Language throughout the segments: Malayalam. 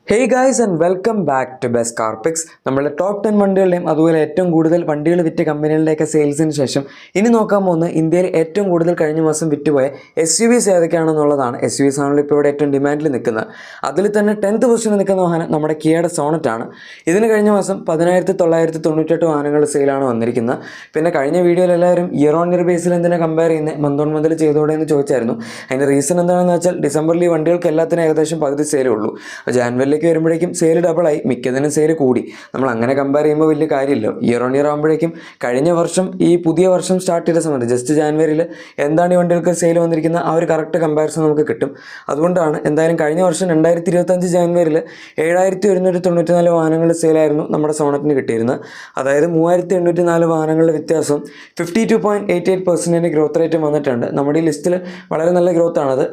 Hey guys and welcome back to best car picks. നമ്മുടെ ടോപ്പ് 10 വണ്ടികളുടെയും അതുപോലെ ഏറ്റവും കൂടുതൽ വണ്ടികൾ വിറ്റ കമ്പനികളുടെയൊക്കെ സെയിൽസിന് ശേഷം ഇനി നോക്കാൻ പോകുന്നത് ഇന്ത്യയിൽ ഏറ്റവും കൂടുതൽ കഴിഞ്ഞ മാസം വിറ്റുപോയ SUVs ഏതൊക്കെയാണെന്നുള്ളതാണ്. SUVs ആണല്ലോ ഇപ്പോൾ ഇവിടെ ഏറ്റവും ഡിമാൻഡിൽ നിൽക്കുന്നത്. അതിൽ തന്നെ 10th പൊസിഷനിൽ നിൽക്കുന്ന വാഹനം നമ്മുടെ കിയയുടെ സോണറ്റ് ആണ്. ഇതിന് കഴിഞ്ഞ മാസം 10,998 വാഹനങ്ങൾ സെയിലാണ് വന്നിരിക്കുന്നത്. പിന്നെ കഴിഞ്ഞ വീഡിയോയിൽ എല്ലാവരും ഇയർ ഓൺ ഇയർ ബേസിൽ എന്തിനാണ് കമ്പയർ ചെയ്യുന്നത്, മന്ത് ഓൺ മന്തിൽ ചെയ്തോടെ എന്ന് ചോദിച്ചായിരുന്നു. അതിൻ്റെ റീസൺ എന്താണെന്ന് വെച്ചാൽ ഡിസംബറിൽ ഈ വണ്ടികൾക്ക് എല്ലാത്തിനും ഏകദേശം പകുതി സെയിലേ ഉള്ളൂ. ജാനുവരിയിലേക്ക് വരുമ്പോഴേക്കും സെയിൽ ഡബിളായി, മിക്കതിനും സെയിൽ കൂടി. നമ്മൾ അങ്ങനെ കമ്പയർ ചെയ്യുമ്പോൾ വലിയ കാര്യമില്ല. ഇയർ ഓൺ ഇയർ ആകുമ്പോഴേക്കും കഴിഞ്ഞ വർഷം ഈ പുതിയ വർഷം സ്റ്റാർട്ട് ചെയ്ത സമയത്ത് ജസ്റ്റ് ജാനുവരിയിൽ എന്താണ് ഈ വണ്ടികൾക്ക് സെയിൽ വന്നിരിക്കുന്നത് ആ ഒരു കറക്റ്റ് കമ്പാരിസൺ നമുക്ക് കിട്ടും. അതുകൊണ്ടാണ് എന്തായാലും കഴിഞ്ഞ വർഷം 2025 ജാനുവരിയിൽ 7,194 വാഹനങ്ങൾ സെയിലായിരുന്നു നമ്മുടെ സോണറ്റിന് കിട്ടിയിരുന്നത്. അതായത് 3,804 വാഹനങ്ങളുടെ വ്യത്യാസം 52.88% ഗ്രോത്ത് റേറ്റ് വന്നിട്ടുണ്ട്. നമ്മുടെ ഈ ലിസ്റ്റിൽ വളരെ നല്ല ഗ്രോത്ത് ആണത്.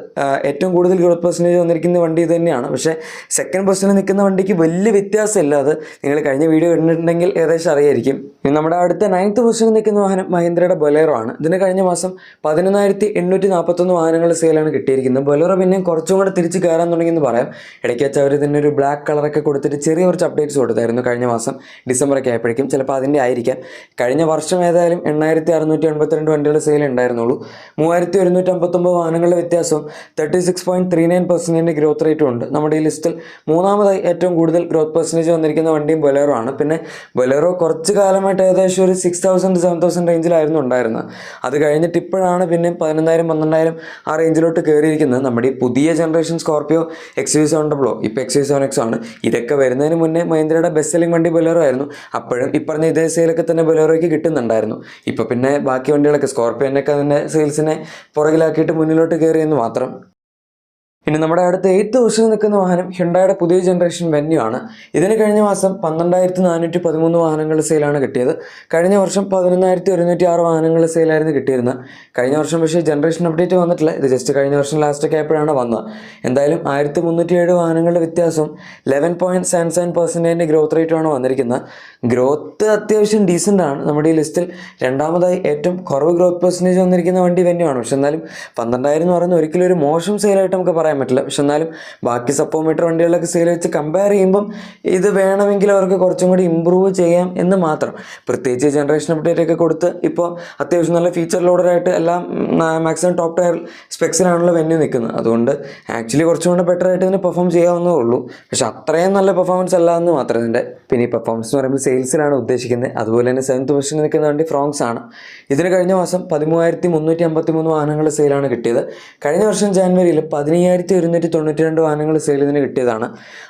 ഏറ്റവും കൂടുതൽ ഗ്രോത്ത് പെർസെൻറ്റേജ് വന്നിരിക്കുന്ന വണ്ടി ഇത് തന്നെയാണ്. പക്ഷേ സെക്കൻഡ് പൊസിഷനിൽ നിൽക്കുന്ന വണ്ടിക്ക് വലിയ വ്യത്യാസമില്ല. അത് നിങ്ങൾ കഴിഞ്ഞ വീഡിയോ കണ്ടിട്ടുണ്ടെങ്കിൽ ഏകദേശം അറിയായിരിക്കും. ഇനി നമ്മുടെ അടുത്ത 9th പൊസിഷനിൽ നിൽക്കുന്ന വാഹനം മഹീന്ദ്രയുടെ ബൊലേറോ ആണ്. ഇതിന് കഴിഞ്ഞ മാസം 11,841 വാഹനങ്ങൾ സെയിലാണ് കിട്ടിയിരിക്കുന്നത്. ബൊലേറോ പിന്നെ കുറച്ചും കൂടെ തിരിച്ച് കയറാൻ തുടങ്ങിയെന്ന് പറയാം. ഇടയ്ക്ക് വെച്ച് അവർ തന്നെ ഒരു ബ്ലാക്ക് കളറൊക്കെ കൊടുത്തിട്ട് ചെറിയ കുറച്ച് അപ്ഡേറ്റ്സ് കൊടുത്തായിരുന്നു കഴിഞ്ഞ മാസം ഡിസംബറൊക്കെ ആയപ്പോഴേക്കും. ചിലപ്പോൾ അതിൻ്റെ ആയിരിക്കാം. കഴിഞ്ഞ വർഷം ഏതായാലും 8,682 വണ്ടികൾ സെയിൽ ഉണ്ടായിരുന്നുള്ളൂ. 3,159 വാഹനങ്ങളുടെ വ്യത്യാസവും 36.39% ഗ്രോത്ത് റേറ്റും ഉണ്ട്. നമ്മുടെ ഈ ലിസ്റ്റിൽ മൂന്നാമതായി ഏറ്റവും കൂടുതൽ ഗ്രോത്ത് പെർസെൻറ്റേജ് വന്നിരിക്കുന്ന വണ്ടിയും ബൊലേറോ ആണ്. പിന്നെ ബൊലേറോ കുറച്ച് കാലമായിട്ട് ഏകദേശം ഒരു 6,000-7,000 റേഞ്ചിലായിരുന്നു ഉണ്ടായിരുന്നത്. അത് കഴിഞ്ഞിട്ട് ഇപ്പോഴാണ് പിന്നെ 11,000-12,000 ആ റേഞ്ചിലോട്ട് കയറിയിരിക്കുന്നത്. നമ്മുടെ ഈ പുതിയ ജനറേഷൻ സ്കോർപിയോ XUV700 Pro, ഇപ്പോൾ XUV7X ആണ്. ഇതൊക്കെ വരുന്നതിന് മുന്നേ മഹീന്ദ്രയുടെ ബെസ്റ്റ് സെല്ലിംഗ് വണ്ടി ബൊലേറോ ആയിരുന്നു. അപ്പോഴും ഈ പറഞ്ഞ ഇതേ സെയിലൊക്കെ തന്നെ ബൊലേറോയ്ക്ക് കിട്ടുന്നുണ്ടായിരുന്നു. ഇപ്പോൾ പിന്നെ ബാക്കി വണ്ടികളൊക്കെ സ്കോർപിയോനൊക്കെ അതിൻ്റെ സെയിൽസിനെ പുറകിലാക്കിയിട്ട് മുന്നിലോട്ട് കയറിയെന്ന് മാത്രം. ഇനി നമ്മുടെ അടുത്ത 8th പൊസിഷനിൽ നിൽക്കുന്ന വാഹനം ഹ്യുണ്ടായുടെ പുതിയ ജനറേഷൻ വെന്യൂ ആണ്. ഇതിന് കഴിഞ്ഞ മാസം 12,413 വാഹനങ്ങൾ സെയിലാണ് കിട്ടിയത്. കഴിഞ്ഞ വർഷം 11,106 വാഹനങ്ങൾ സെയിലായിരുന്നു കിട്ടിയിരുന്നത്. കഴിഞ്ഞ വർഷം പക്ഷേ ജനറേഷൻ അപ്ഡേറ്റ് വന്നിട്ടില്ല. ഇത് ജസ്റ്റ് കഴിഞ്ഞ വർഷം ലാസ്റ്റൊക്കെ ആയപ്പോഴാണ് വന്നത്. എന്തായാലും 1,307 വാഹനങ്ങളുടെ വ്യത്യാസം 11.77% ഗ്രോത്ത് റേറ്റുമാണ് വന്നിരിക്കുന്നത്. ഗ്രോത്ത് അത്യാവശ്യം ഡീസൻ്റ് ആണ്. നമ്മുടെ ഈ ലിസ്റ്റിൽ രണ്ടാമതായി ഏറ്റവും കുറവ് ഗ്രോത്ത് പെർസെൻറ്റേജ് വന്നിരിക്കുന്ന വണ്ടി വെന്യൂ ആണ്. പക്ഷെ എന്നാലും 12,000 എന്ന് പറയുന്നത് ഒരിക്കലും ഒരു മോശം സെയിലായിട്ട് നമുക്ക് പറയാൻ പറ്റില്ല. പക്ഷെ എന്നാലും ബാക്കി സപ്പോമീറ്റർ വണ്ടികളൊക്കെ സെയിൽ വെച്ച് കമ്പയർ ചെയ്യുമ്പം ഇത് വേണമെങ്കിൽ അവർക്ക് കുറച്ചും കൂടി ഇമ്പ്രൂവ് ചെയ്യാം എന്ന് മാത്രം. പ്രത്യേകിച്ച് ജനറേഷൻ അപ്ഡേറ്റ് ഒക്കെ കൊടുത്ത് ഇപ്പോൾ അത്യാവശ്യം നല്ല ഫീച്ചർ ലോഡറായിട്ട് എല്ലാം മാക്സിമം ടോപ്പ് ടയർ സ്പെക്സിലാണല്ലോ വെന്യൂ നിൽക്കുന്നത്. അതുകൊണ്ട് ആക്ച്വലി കുറച്ചും കൂടെ ബെറ്റർ ആയിട്ട് ഇതിന് പെർഫോം ചെയ്യാവുന്നതേ ഉള്ളൂ. പക്ഷെ അത്രയും നല്ല പെർഫോമൻസ് അല്ല എന്ന് മാത്രം ഇതിൻ്റെ. പിന്നെ ഈ പെർഫോമൻസ് എന്ന് പറയുമ്പോൾ സെയിൽസിലാണ് ഉദ്ദേശിക്കുന്നത്. അതുപോലെ തന്നെ 7th പൊസിഷനിൽ നിൽക്കുന്ന വണ്ടി ഫ്രോങ്സ് ആണ്. ഇതിന് കഴിഞ്ഞ മാസം 13,353 വാഹനങ്ങൾ സെയിലാണ് കിട്ടിയത്. കഴിഞ്ഞ വർഷം ജാനുവരിയിൽ 15,192 വാഹനങ്ങൾ സെയിൽ ഇതിന് കിട്ടിയതാണ്.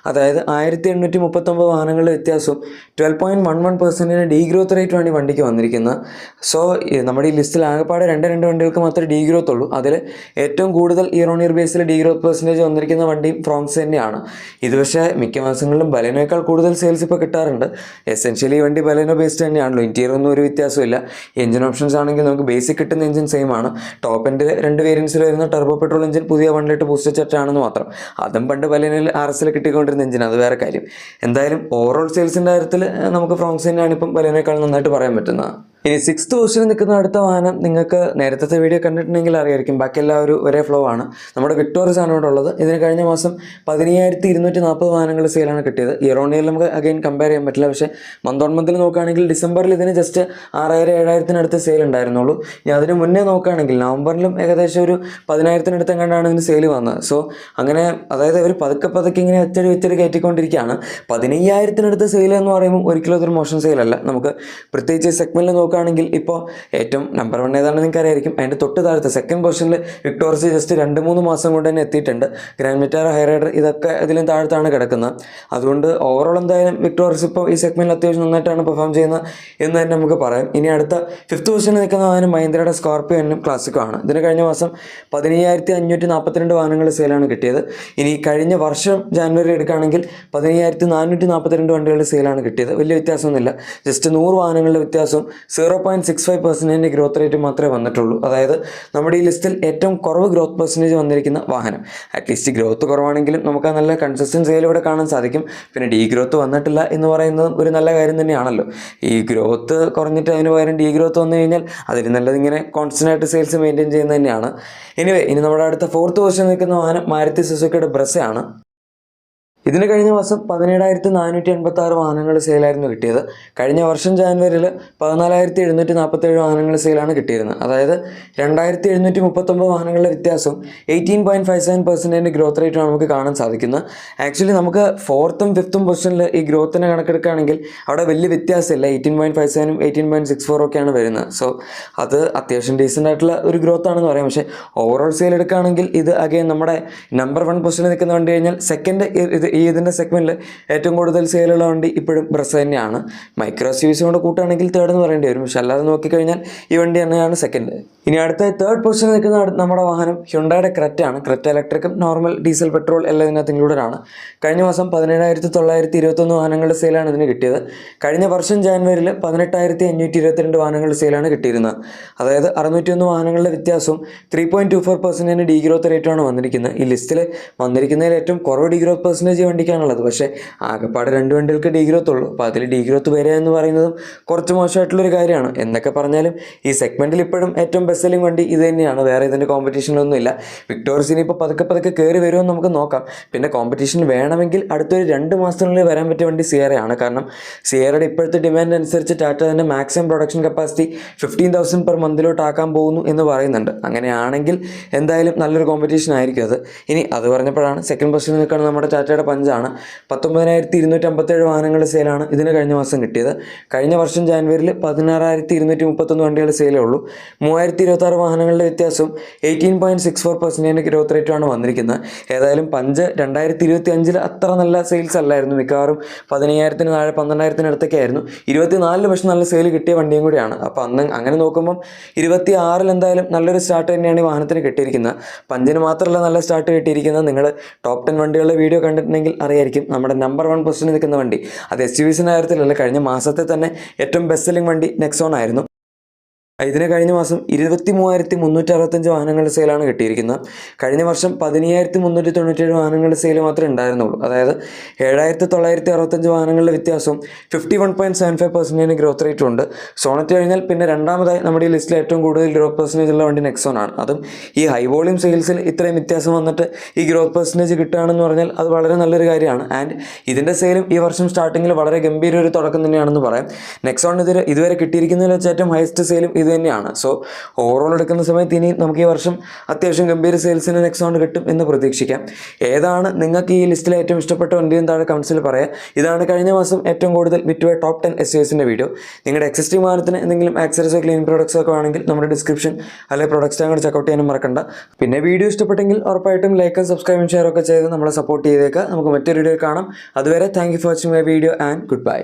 അതായത് 1,839 വാഹനങ്ങളുടെ വ്യത്യാസവും 12.11% ഡീഗ്രോത്ത് റേറ്റുമാണ് ഈ വണ്ടിക്ക് വന്നിരിക്കുന്നത്. സോ നമ്മുടെ ഈ ലിസ്റ്റിൽ ആകെപ്പാടെ രണ്ട് വണ്ടികൾക്ക് മാത്രമേ ഡീഗ്രോത്ത് ഉള്ളൂ. അതിൽ ഏറ്റവും കൂടുതൽ year on year Basil degrowth percentage വന്നിരിക്കുന്ന വണ്ടിയും ഫ്രോങ്സ് തന്നെയാണ്. ഇത് പക്ഷേ മിക്ക മാസങ്ങളിലും ബലേനോയേക്കാൾ കൂടുതൽ സെയിൽസ് ഇപ്പോൾ കിട്ടാറുണ്ട്. എസെൻഷ്യലി ഈ വണ്ടി ബലേനോ ബേസ്ഡ് തന്നെയാണല്ലോ. ഇൻറ്റീരിയർ ഒന്നും ഒരു വ്യത്യാസമില്ല. എഞ്ചിൻ ഓപ്ഷൻസ് ആണെങ്കിൽ നമുക്ക് ബേസിക് കിട്ടുന്ന എഞ്ചിൻ സെയിം ആണ്. ടോപ്പ് എൻഡിൽ 2 വേരിയൻസിൽ വരുന്ന ടർബോ പെട്രോൾ എഞ്ചിൻ പുതിയ വണ്ടിയിട്ട് ബൂസ്റ്റർ സെറ്റാണെന്ന് മാത്രം. അതും പണ്ട് ബലേനോയിൽ RS കിട്ടിക്കൊണ്ടിരുന്ന എഞ്ചിൻ, അത് വേറെ കാര്യം. എന്തായാലും ഓവറോൾ സെയിൽസിൻ്റെ കാര്യത്തിൽ നമുക്ക് ഫ്രോങ്സ് തന്നെയാണ് ഇപ്പം ബലേനോയേക്കാൾ നന്നായിട്ട് പറയാൻ പറ്റുന്നത്. ഇനി 6th പൊസിഷനിൽ നിൽക്കുന്ന അടുത്ത വാഹനം നിങ്ങൾക്ക് നേരത്തെ വീഡിയോ കണ്ടിട്ടുണ്ടെങ്കിൽ അറിയായിരിക്കും. ബാക്കി എല്ലാവരും ഒരേ ഫ്ലോ ആണ്. നമ്മുടെ വിക്ടോറിയസ് ആണ് ഇവിടെ ഉള്ളത്. ഇതിന് കഴിഞ്ഞ മാസം 15,240 വാഹനങ്ങൾ സെയിലാണ് കിട്ടിയത്. ഇയർ ഓൺ ഇയറിൽ നമുക്ക് അഗൈൻ കമ്പയർ ചെയ്യാൻ പറ്റില്ല. പക്ഷേ മന്ത് ഓൺ മന്തിൽ നോക്കുകയാണെങ്കിൽ ഡിസംബറിൽ ഇതിന് ജസ്റ്റ് 6,000-7,000 സെയിൽ ഉണ്ടായിരുന്നുള്ളൂ. ഇനി അതിന് മുന്നേ നോക്കുകയാണെങ്കിൽ നവംബറിലും ഏകദേശം ഒരു 10,000 എങ്ങാണ്ടാണ് ഇതിന് സെയിൽ വന്നത്. സോ അങ്ങനെ അതായത് അവർ പതുക്കെ ഇങ്ങനെ വെച്ചടി കയറ്റിക്കൊണ്ടിരിക്കുകയാണ്. 15,000 സെയിൽ എന്ന് പറയുമ്പോൾ ഒരിക്കലും അതൊരു മോശം സെയിലല്ല. നമുക്ക് പ്രത്യേകിച്ച് സെഗ്മെൻറ്റിൽ നോക്കുകയാണെങ്കിൽ ഇപ്പോൾ ഏറ്റവും നമ്പർ 1 ഏതാണെന്ന് നിങ്ങൾക്ക് അറിയായിരിക്കും. അതിൻ്റെ തൊട്ട് താഴത്തെ സെക്കൻഡ് പൊസിഷനിൽ വിക്ടോറിയസ് ജസ്റ്റ് 2-3 മാസം കൊണ്ട് തന്നെ എത്തിയിട്ടുണ്ട്. ഗ്രാൻഡ് വിറ്റാര, ഹൈറൈഡർ ഇതൊക്കെ ഇതിലും താഴത്താണ് കിടക്കുന്നത്. അതുകൊണ്ട് ഓവറോൾ എന്തായാലും വിക്ടോറിയസ് ഇപ്പോൾ ഈ സെഗ്മെൻറ്റിൽ അത്യാവശ്യം നന്നായിട്ടാണ് പെർഫോം ചെയ്യുന്നത് എന്ന് തന്നെ നമുക്ക് പറയാം. ഇനി അടുത്ത 5th പൊസിഷനിൽ നിൽക്കുന്ന വാഹനം മഹീന്ദ്രയുടെ സ്കോർപിയോ എന്നും ക്ലാസിക്കോ ആണ്. ഇതിന് കഴിഞ്ഞ മാസം 15,542 വാഹനങ്ങൾ സെയിലാണ് കിട്ടിയത്. ഇനി കഴിഞ്ഞ വർഷം ജാനുവരി എടുക്കുകയാണെങ്കിൽ 15,442 വണ്ടികളുടെ സെയിലാണ് കിട്ടിയത്. വലിയ വ്യത്യാസമൊന്നുമില്ല. ജസ്റ്റ് 100 വാഹനങ്ങളുടെ വ്യത്യാസവും 0.65% ഗ്രോത്ത് റേറ്റ് മാത്രമേ വന്നിട്ടുള്ളൂ. അതായത് നമ്മുടെ ഈ ലിസ്റ്റിൽ ഏറ്റവും കുറവ് ഗ്രോത്ത് പെർസെൻറ്റേജ് വന്നിരിക്കുന്ന വാഹനം. അറ്റ്ലീസ്റ്റ് ഗ്രോത്ത് കുറവാണെങ്കിലും നമുക്ക് ആ നല്ല കൺസിസ്റ്റൻറ്റ് സെയിൽ ഇവിടെ കാണാൻ സാധിക്കും. പിന്നെ ഡീ ഗ്രോത്ത് വന്നിട്ടില്ല എന്ന് പറയുന്നതും ഒരു നല്ല കാര്യം തന്നെയാണല്ലോ. ഈ ഗ്രോത്ത് കുറഞ്ഞിട്ട് അതിന് പകരം ഡീ ഗ്രോത്ത് വന്നു കഴിഞ്ഞാൽ അതിൽ നല്ലത് ഇങ്ങനെ കോൺസ്റ്റൻ്റ് ആയിട്ട് സെയിൽസ് മെയിൻറ്റെയിൻ ചെയ്യുന്നത് തന്നെയാണ്. ഇനി നമ്മുടെ അടുത്ത 4th പൊസിഷനിൽ നിൽക്കുന്ന വാഹനം മാരുതി സുസുക്കിയുടെ ബ്രെസ്സ ആണ്. ഇതിന് കഴിഞ്ഞ മാസം 17,486 വാഹനങ്ങൾ സെയിലായിരുന്നു കിട്ടിയത്. കഴിഞ്ഞ വർഷം ജാനുവരിയിൽ 14,747 വാഹനങ്ങൾ സെയിലാണ് കിട്ടിയിരുന്നത്. അതായത് 2,739 വാഹനങ്ങളുടെ വ്യത്യാസവും 18.57% ഗ്രോത്ത് റേറ്റാണ് നമുക്ക് കാണാൻ സാധിക്കുന്നത്. ആക്ച്വലി നമുക്ക് 4th and 5th പൊസിഷനിൽ ഈ ഗ്രോത്തിനെ കണക്കെടുക്കുകയാണെങ്കിൽ അവിടെ വലിയ വ്യത്യാസമില്ല. 18.57ഉം 18.64 ഒക്കെയാണ് വരുന്നത്. സോ അത് അത്യാവശ്യം ഡീസൻ്റ് ആയിട്ടുള്ള ഒരു ഗ്രോത്ത് ആണെന്ന് പറയാം. പക്ഷേ ഓവറോൾ സെയിൽ എടുക്കുകയാണെങ്കിൽ ഇത് അഗൈൻ നമ്മുടെ നമ്പർ 1 പൊസിഷനിൽ നിൽക്കുന്ന വണ്ടി കഴിഞ്ഞാൽ സെക്കൻഡ് ഇതിൻ്റെ സെഗ്മെൻറ്റിൽ ഏറ്റവും കൂടുതൽ സെയിലുള്ള വണ്ടി ഇപ്പോഴും ബ്രസ തന്നെയാണ്. മൈക്രോ എസ്യുവിസ് കൊണ്ട് കൂട്ടുകയാണെങ്കിൽ തേർഡ് എന്ന് പറയേണ്ടി വരും. പക്ഷെ അല്ലാതെ നോക്കിക്കഴിഞ്ഞാൽ ഈ വണ്ടി തന്നെയാണ് സെക്കൻഡ്. ഇനി അടുത്ത 3rd പൊസിഷനിൽ നിൽക്കുന്ന നമ്മുടെ വാഹനം ഹ്യുണ്ടായുടെ ക്രെറ്റയാണ്. ക്രെറ്റ ഇലക്ട്രിക്കും നോർമൽ ഡീസൽ പെട്രോൾ എല്ലാം ഇതിനകത്ത് ഇൻക്ലൂഡഡ് ആണ്. കഴിഞ്ഞ മാസം 17,921 വാഹനങ്ങളുടെ സെയിലാണ് ഇതിന് കിട്ടിയത്. കഴിഞ്ഞ വർഷം ജാനുവരിയിൽ 18,522 വാഹനങ്ങളുടെ സെയിലാണ് കിട്ടിയിരുന്നത്. അതായത് 601 വാഹനങ്ങളുടെ വ്യത്യാസവും 3.24% ഡീഗ്രോത്ത് റേറ്റാണ് വന്നിരിക്കുന്നത്. ഈ ലിസ്റ്റിൽ വന്നിരിക്കുന്നതിൽ ഏറ്റവും കുറവ് ഡീഗ്രോത്ത് പെർസെൻറ്റേജ് വണ്ടിക്കാണുള്ളത്. പക്ഷേ ആകെപ്പാട് 2 വണ്ടികൾക്ക് ഡീഗ്രോത്ത് ഉള്ളൂ. അപ്പോൾ അതിൽ ഡീഗ്രോത്ത് വരിക എന്ന് പറയുന്നതും കുറച്ച് മോശമായിട്ടുള്ളൊരു കാര്യമാണ്. എന്തൊക്കെ പറഞ്ഞാലും ഈ സെഗ്മെൻറ്റിൽ ഇപ്പോഴും ഏറ്റവും ബെസ്റ്റ് സെല്ലിംഗ് വണ്ടി ഇത് തന്നെയാണ്. വേറെ ഇതിൻ്റെ കോമ്പറ്റീഷനൊന്നുമില്ല. വിക്ടോറിയസ് ഇനിയിപ്പോൾ പതുക്കെ കയറി വരുമെന്ന് നമുക്ക് നോക്കാം. പിന്നെ കോമ്പറ്റീഷൻ വേണമെങ്കിൽ അടുത്തൊരു 2 മാസത്തിനുള്ളിൽ വരാൻ പറ്റിയ വണ്ടി സിയറയാണ്. കാരണം സിയറയുടെ ഇപ്പോഴത്തെ ഡിമാൻഡ് അനുസരിച്ച് ടാറ്റ തന്നെ മാക്സിമം പ്രൊഡക്ഷൻ കപ്പാസിറ്റി 15,000 പെർ മന്തിലോട്ട് ആക്കാൻ പോകുന്നു എന്ന് പറയുന്നുണ്ട്. അങ്ങനെയാണെങ്കിൽ എന്തായാലും നല്ലൊരു കോമ്പറ്റീഷൻ ആയിരിക്കും അത്. ഇനി അത് പറഞ്ഞപ്പോഴാണ് സെക്കൻഡ് പൊസിഷനിൽ നിൽക്കുന്നത് നമ്മുടെ ടാറ്റയുടെ പഞ്ചാണ്. 19,257 വാഹനങ്ങളുടെ സെയിലാണ് ഇതിന് കഴിഞ്ഞ മാസം കിട്ടിയത്. കഴിഞ്ഞ വർഷം ജാനുവരിയിൽ 16,231 വണ്ടികളുടെ സെയിലേ ഉള്ളൂ. 3,026 വാഹനങ്ങളുടെ വ്യത്യാസവും 18.64% ഗ്രോത്ത് റേറ്റുമാണ് വന്നിരിക്കുന്നത്. ഏതായാലും പഞ്ച് 2025 അത്ര നല്ല സെയിൽസ് അല്ലായിരുന്നു. മിക്കവാറും 15,000 താഴെ 12,000 അടുത്തൊക്കെ ആയിരുന്നു. 24 പക്ഷേ നല്ല സെയിൽ കിട്ടിയ വണ്ടിയും കൂടിയാണ്. അപ്പോൾ അങ്ങനെ നോക്കുമ്പം 26 എന്തായാലും നല്ലൊരു സ്റ്റാർട്ട് തന്നെയാണ് ഈ വാഹനത്തിന് കിട്ടിയിരിക്കുന്നത്. പഞ്ചിന് മാത്രമല്ല നല്ല സ്റ്റാർട്ട് കിട്ടിയിരിക്കുന്നത്. നിങ്ങൾ ടോപ്പ് 10 വണ്ടികളുടെ വീഡിയോ കണ്ടിട്ടുണ്ടെങ്കിൽ അറിയായിരിക്കും. നമ്മുടെ നമ്പർ 1 പൊസിഷനിൽ നിൽക്കുന്ന വണ്ടി അത് SUVസിൻ്റെ കാര്യത്തിലല്ല, കഴിഞ്ഞ മാസത്തെ തന്നെ ഏറ്റവും ബെസ്റ്റ് സെല്ലിംഗ് വണ്ടി നെക്സോൺ ആയിരുന്നു. ഇതിന് കഴിഞ്ഞ മാസം 23,365 വാഹനങ്ങളുടെ സെയിലാണ് കിട്ടിയിരിക്കുന്നത്. കഴിഞ്ഞ വർഷം 15,397 വാഹനങ്ങളുടെ സെയിൽ മാത്രമേ ഉണ്ടായിരുന്നുള്ളൂ. അതായത് 7,965 വാഹനങ്ങളുടെ വ്യത്യാസവും 51.75% ഗ്രോത്ത് റേറ്റും ഉണ്ട്. സോണറ്റ് കഴിഞ്ഞാൽ പിന്നെ രണ്ടാമതായി നമ്മുടെ ഈ ലിസ്റ്റിൽ ഏറ്റവും കൂടുതൽ ഗ്രോത്ത് പെർസെൻറ്റേജ് ഉള്ള വണ്ടി നെക്സോൺ ആണ്. അതും ഈ ഹൈ വോളിയം സെയിൽസിൽ ഇത്രയും വ്യത്യാസം വന്നിട്ട് ഈ ഗ്രോത്ത് പെർസെൻറ്റേജ് കിട്ടുകയാണെന്ന് പറഞ്ഞാൽ അത് വളരെ നല്ലൊരു കാര്യമാണ്. ആൻഡ് ഇതിൻ്റെ സെയിലും ഈ വർഷം സ്റ്റാർട്ടിങ്ങിൽ വളരെ ഗംഭീര ഒരു തുടക്കം തന്നെയാണെന്ന് പറയാം. നെക്സോൺ ഇതുവരെ കിട്ടിയിരിക്കുന്നതിൽ വെച്ച് ഏറ്റവും ഹയസ്റ്റ് സെയിലും ഇത് തന്നെയാണ്. സോ ഓവറോൾ എടുക്കുന്ന സമയത്ത് ഇനി നമുക്ക് ഈ വർഷം അത്യാവശ്യം ഗംഭീര സെയിൽസിന് നെക്സോൺ കിട്ടും എന്ന് പ്രതീക്ഷിക്കാം. ഏതാണ് നിങ്ങൾക്ക് ഈ ലിസ്റ്റിൽ ഏറ്റവും ഇഷ്ടപ്പെട്ട വണ്ടിയും താഴെ കമൻസിൽ പറയാം. ഇതാണ് കഴിഞ്ഞ മാസം ഏറ്റവും കൂടുതൽ വിറ്റുപോയ ടോപ്പ് 10 SUVസിൻ്റെ വീഡിയോ. നിങ്ങളുടെ എക്സിസ്റ്റിംഗ് വാഹനത്തിന് എന്തെങ്കിലും ആക്സറീസോ ക്ലീൻ പ്രോഡക്ട്സോ ഒക്കെ ആണെങ്കിൽ നമ്മുടെ ഡിസ്ക്രിപ്ഷൻ അല്ലെങ്കിൽ പ്രൊഡക്ട്സ് അങ്ങോട്ട് ചെക്കൗട്ട് ചെയ്യാനും മറക്കണ്ട. പിന്നെ വീഡിയോ ഇഷ്ടപ്പെട്ടെങ്കിൽ ഉറപ്പായിട്ടും ലൈക്കും സബ്സ്ക്രൈബും ഷെയർ ഒക്കെ ചെയ്ത് നമ്മളെ സപ്പോർട്ട് ചെയ്തേക്കുക. നമുക്ക് മറ്റൊരു വീഡിയോ കാണാം. അതുവരെ thank you for watching my video and good bye.